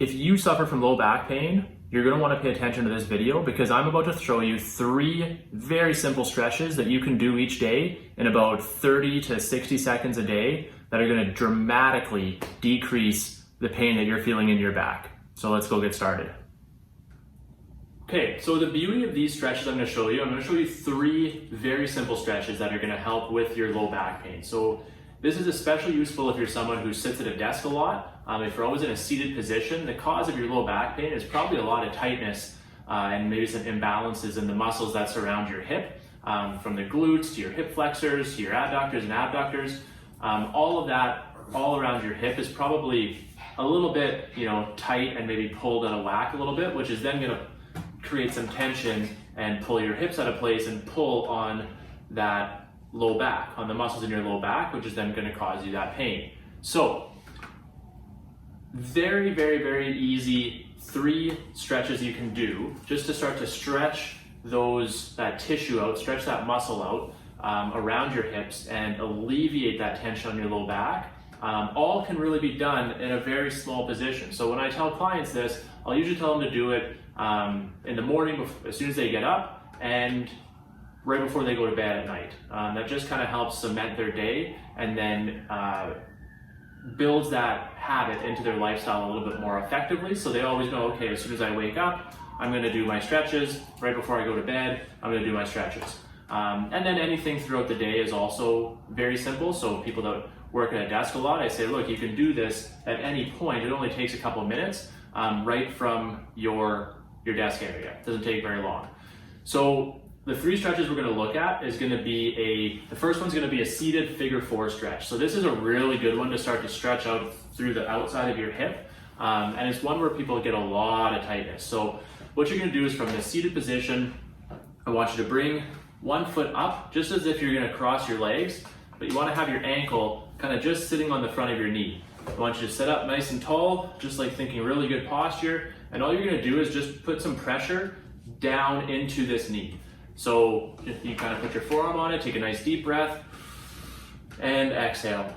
If you suffer from low back pain, you're going to want to pay attention to this video because I'm about to show you 3 very simple stretches that you can do each day in about 30 to 60 seconds a day that are going to dramatically decrease the pain that you're feeling in your back. So let's go get started. Okay, so the beauty of these stretches I'm going to show you 3 very simple stretches that are going to help with your low back pain. So this is especially useful if you're someone who sits at a desk a lot. If you're always in a seated position, the cause of your low back pain is probably a lot of tightness and maybe some imbalances in the muscles that surround your hip, from the glutes to your hip flexors to your adductors and abductors. All of that all around your hip is probably a little bit, tight and maybe pulled out of whack a little bit, which is then going to create some tension and pull your hips out of place and pull on that low back, on the muscles in your low back, which is then going to cause you that pain. So very, very, very easy 3 stretches you can do just to start to stretch that tissue out, stretch that muscle out around your hips and alleviate that tension on your low back. All can really be done in a very small position. So when I tell clients this, I'll usually tell them to do it in the morning as soon as they get up and right before they go to bed at night. That just kind of helps cement their day and then builds that habit into their lifestyle a little bit more effectively. So they always know, okay, as soon as I wake up, I'm going to do my stretches. Right before I go to bed, I'm going to do my stretches. And then anything throughout the day is also very simple. So people that work at a desk a lot, I say, look, you can do this at any point. It only takes a couple of minutes right from your desk area. It doesn't take very long. So the 3 stretches we're going to look at is going to be the first one's going to be a seated figure 4 stretch. So this is a really good one to start to stretch out through the outside of your hip. And it's one where people get a lot of tightness. So what you're going to do is from the seated position, I want you to bring one foot up just as if you're going to cross your legs, but you want to have your ankle kind of just sitting on the front of your knee. I want you to sit up nice and tall, just like thinking really good posture. And all you're going to do is just put some pressure down into this knee. So you kind of put your forearm on it, take a nice deep breath, and exhale.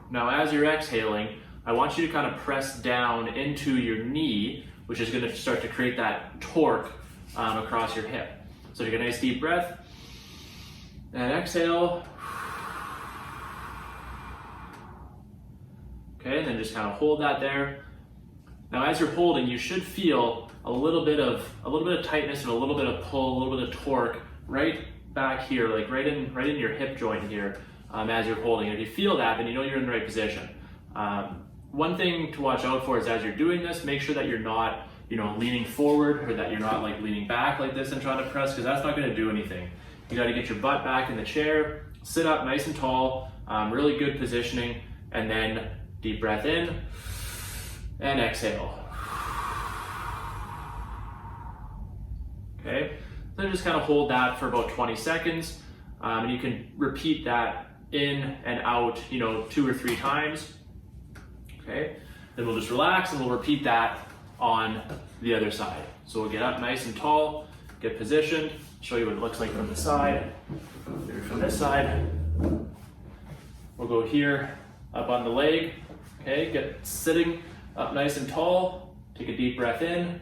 Now as you're exhaling, I want you to kind of press down into your knee, which is going to start to create that torque across your hip. So take a nice deep breath, and exhale. Okay, and then just kind of hold that there. Now as you're holding, you should feel a little bit of tightness and a little bit of pull, a little bit of torque right back here, like right in your hip joint here as you're holding. If you feel that, then you know you're in the right position. One thing to watch out for is as you're doing this, make sure that you're not leaning forward or that you're not like leaning back like this and trying to press, because that's not going to do anything. You got to get your butt back in the chair, sit up nice and tall, really good positioning, and then deep breath in and exhale. Okay, then just kind of hold that for about 20 seconds, and you can repeat that in and out, 2 or 3 times. Okay, then we'll just relax and we'll repeat that on the other side. So we'll get up nice and tall, get positioned, show you what it looks like from the side. Maybe from this side. We'll go here, up on the leg. Okay, get sitting up nice and tall. Take a deep breath in.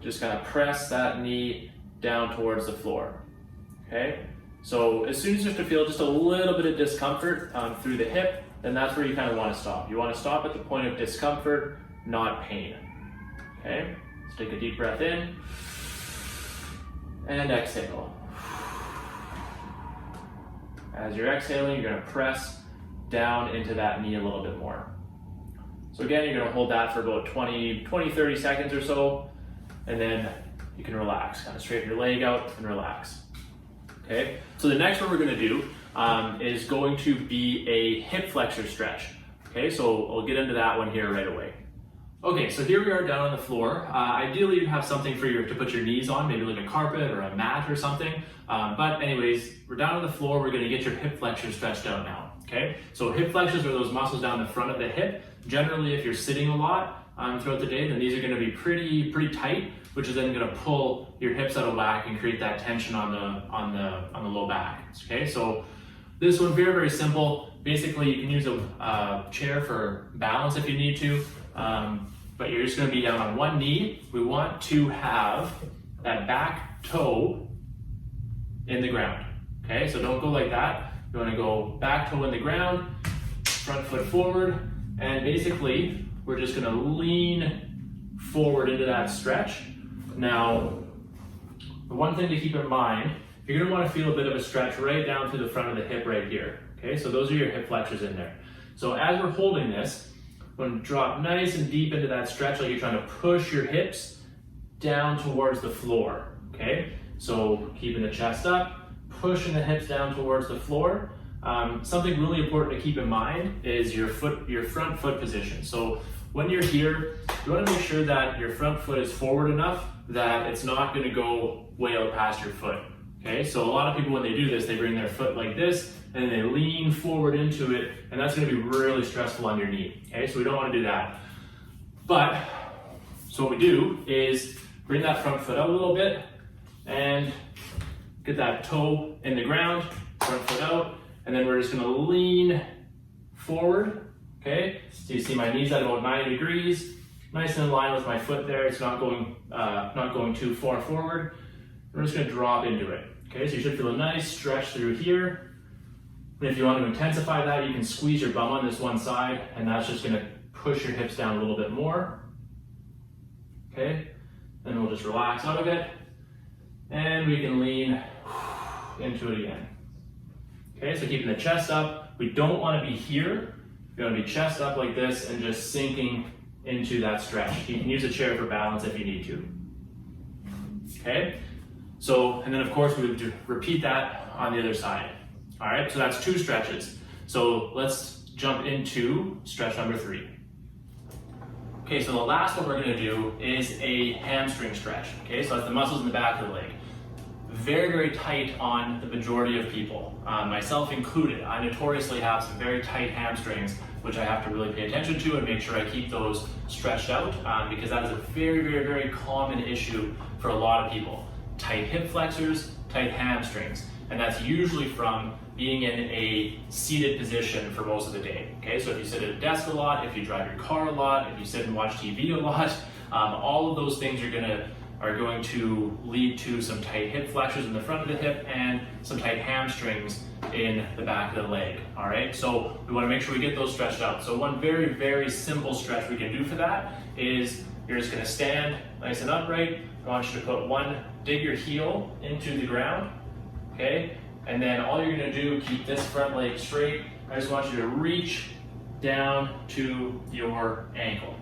Just kind of press that knee down towards the floor. Okay, so as soon as you start to feel just a little bit of discomfort through the hip, then that's where you kind of want to stop. You want to stop at the point of discomfort, not pain. Okay, so take a deep breath in and exhale. As you're exhaling, you're going to press down into that knee a little bit more. So again, you're going to hold that for about 30 seconds or so, and then you can relax. Kind of straighten your leg out and relax. Okay, so the next one we're going to do is going to be a hip flexor stretch. Okay, so I'll get into that one here right away. Okay, so here we are down on the floor. Ideally, you'd have something for to put your knees on, maybe like a carpet or a mat or something. But anyways, we're down on the floor. We're going to get your hip flexors stretched out now. Okay, so hip flexors are those muscles down the front of the hip. Generally, if you're sitting a lot throughout the day, then these are going to be pretty tight, which is then going to pull your hips out of whack and create that tension on the low back. Okay, so this one very simple. basically you can use a chair for balance if you need to, but you're just going to be down on one knee. We want to have that back toe in the ground. Okay, so don't go like that. You want to go back toe in the ground, front foot forward, and basically we're just going to lean forward into that stretch. Now, the one thing to keep in mind, you're going to want to feel a bit of a stretch right down through the front of the hip right here. Okay, so those are your hip flexors in there. So as we're holding this, we're going to drop nice and deep into that stretch like you're trying to push your hips down towards the floor. Okay, so keeping the chest up, pushing the hips down towards the floor. Something really important to keep in mind is your front foot position. So when you're here, you want to make sure that your front foot is forward enough that it's not going to go way out past your foot. Okay, so a lot of people when they do this, they bring their foot like this and they lean forward into it, and that's going to be really stressful on your knee. Okay, so we don't want to do that. But so what we do is bring that front foot out a little bit and get that toe in the ground, front foot out, and then we're just going to lean forward. Okay, so you see my knees at about 90 degrees, nice and in line with my foot there. It's not going too far forward. We're just going to drop into it. Okay, so you should feel a nice stretch through here. And if you want to intensify that, you can squeeze your bum on this one side, and that's just going to push your hips down a little bit more. Okay, then we'll just relax out of it, and we can lean into it again. Okay, so keeping the chest up. We don't want to be here. You want to be chest up like this and just sinking into that stretch. You can use a chair for balance if you need to. Okay, so, and then of course we would repeat that on the other side. All right, so that's 2 stretches. So let's jump into stretch number 3. Okay, so the last one we're going to do is a hamstring stretch. Okay, so that's the muscles in the back of the leg. Very, very tight on the majority of people, myself included. I notoriously have some very tight hamstrings, which I have to really pay attention to and make sure I keep those stretched out, because that is a very, very, very common issue for a lot of people. Tight hip flexors, tight hamstrings, and that's usually from being in a seated position for most of the day. Okay, so if you sit at a desk a lot, if you drive your car a lot, if you sit and watch TV a lot, all of those things are going to lead to some tight hip flexors in the front of the hip and some tight hamstrings in the back of the leg. All right, so we want to make sure we get those stretched out. So one very, very simple stretch we can do for that is you're just going to stand nice and upright. I want you to dig your heel into the ground. Okay, and then all you're going to do, keep this front leg straight. I just want you to reach down to your ankle.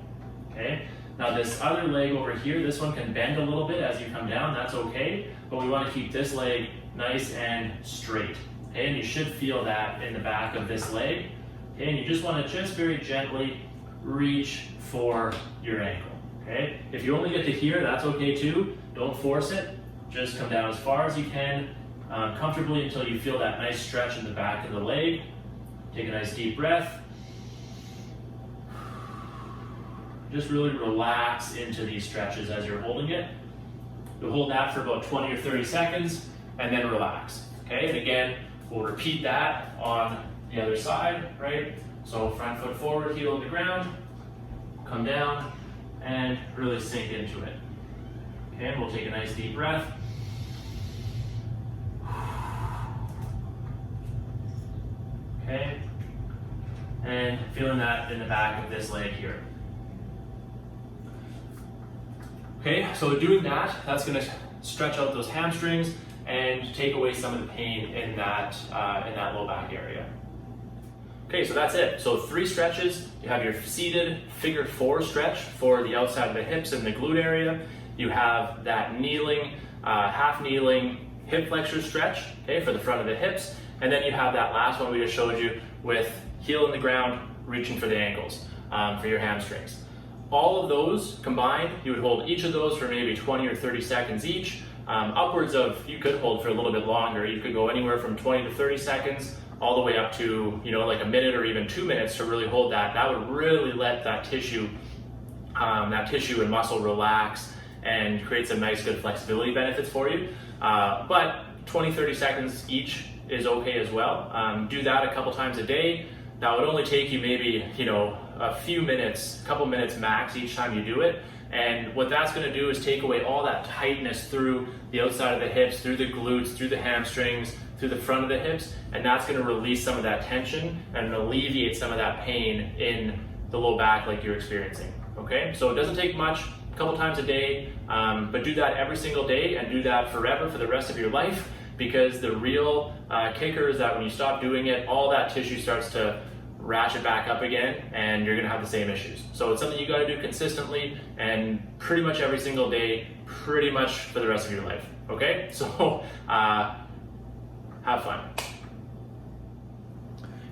Okay. Now this other leg over here, this one can bend a little bit as you come down, that's okay, but we want to keep this leg nice and straight. Okay, and you should feel that in the back of this leg. Okay, and you just want to just very gently reach for your ankle. Okay, if you only get to here, that's okay too. Don't force it. Just come down as far as you can, comfortably until you feel that nice stretch in the back of the leg. Take a nice deep breath. Just really relax into these stretches as you're holding it. You'll hold that for about 20 or 30 seconds and then relax. Okay, and again, we'll repeat that on the other side, right? So front foot forward, heel on the ground, come down and really sink into it. Okay, and we'll take a nice deep breath. Okay, and feeling that in the back of this leg here. Okay, so doing that, that's going to stretch out those hamstrings and take away some of the pain in that low back area. Okay, so that's it. So 3 stretches. You have your seated figure 4 stretch for the outside of the hips and the glute area. You have that kneeling, half kneeling hip flexor stretch, okay, for the front of the hips. And then you have that last one we just showed you with heel in the ground, reaching for the ankles, for your hamstrings. All of those combined, you would hold each of those for maybe 20 or 30 seconds each. Upwards of, you could hold for a little bit longer. You could go anywhere from 20 to 30 seconds, all the way up to, like a minute or even 2 minutes to really hold that. That would really let that tissue and muscle relax and create some nice, good flexibility benefits for you. But 20, 30 seconds each is okay as well. Do that a couple times a day. That would only take you maybe, a few minutes, a couple minutes max each time you do it. And what that's going to do is take away all that tightness through the outside of the hips, through the glutes, through the hamstrings, through the front of the hips, and that's going to release some of that tension and alleviate some of that pain in the low back like you're experiencing. Okay, so it doesn't take much, a couple times a day, but do that every single day and do that forever for the rest of your life, because the real kicker is that when you stop doing it, all that tissue starts to ratchet back up again and you're gonna have the same issues. So it's something you gotta do consistently and pretty much every single day, pretty much for the rest of your life, okay? So have fun.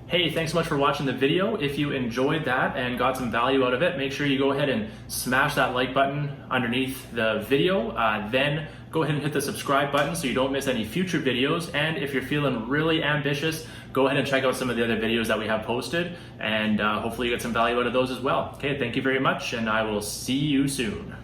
Hey, thanks so much for watching the video. If you enjoyed that and got some value out of it, make sure you go ahead and smash that like button underneath the video. Then go ahead and hit the subscribe button so you don't miss any future videos. And if you're feeling really ambitious, go ahead and check out some of the other videos that we have posted, and hopefully you get some value out of those as well. Okay, thank you very much, and I will see you soon.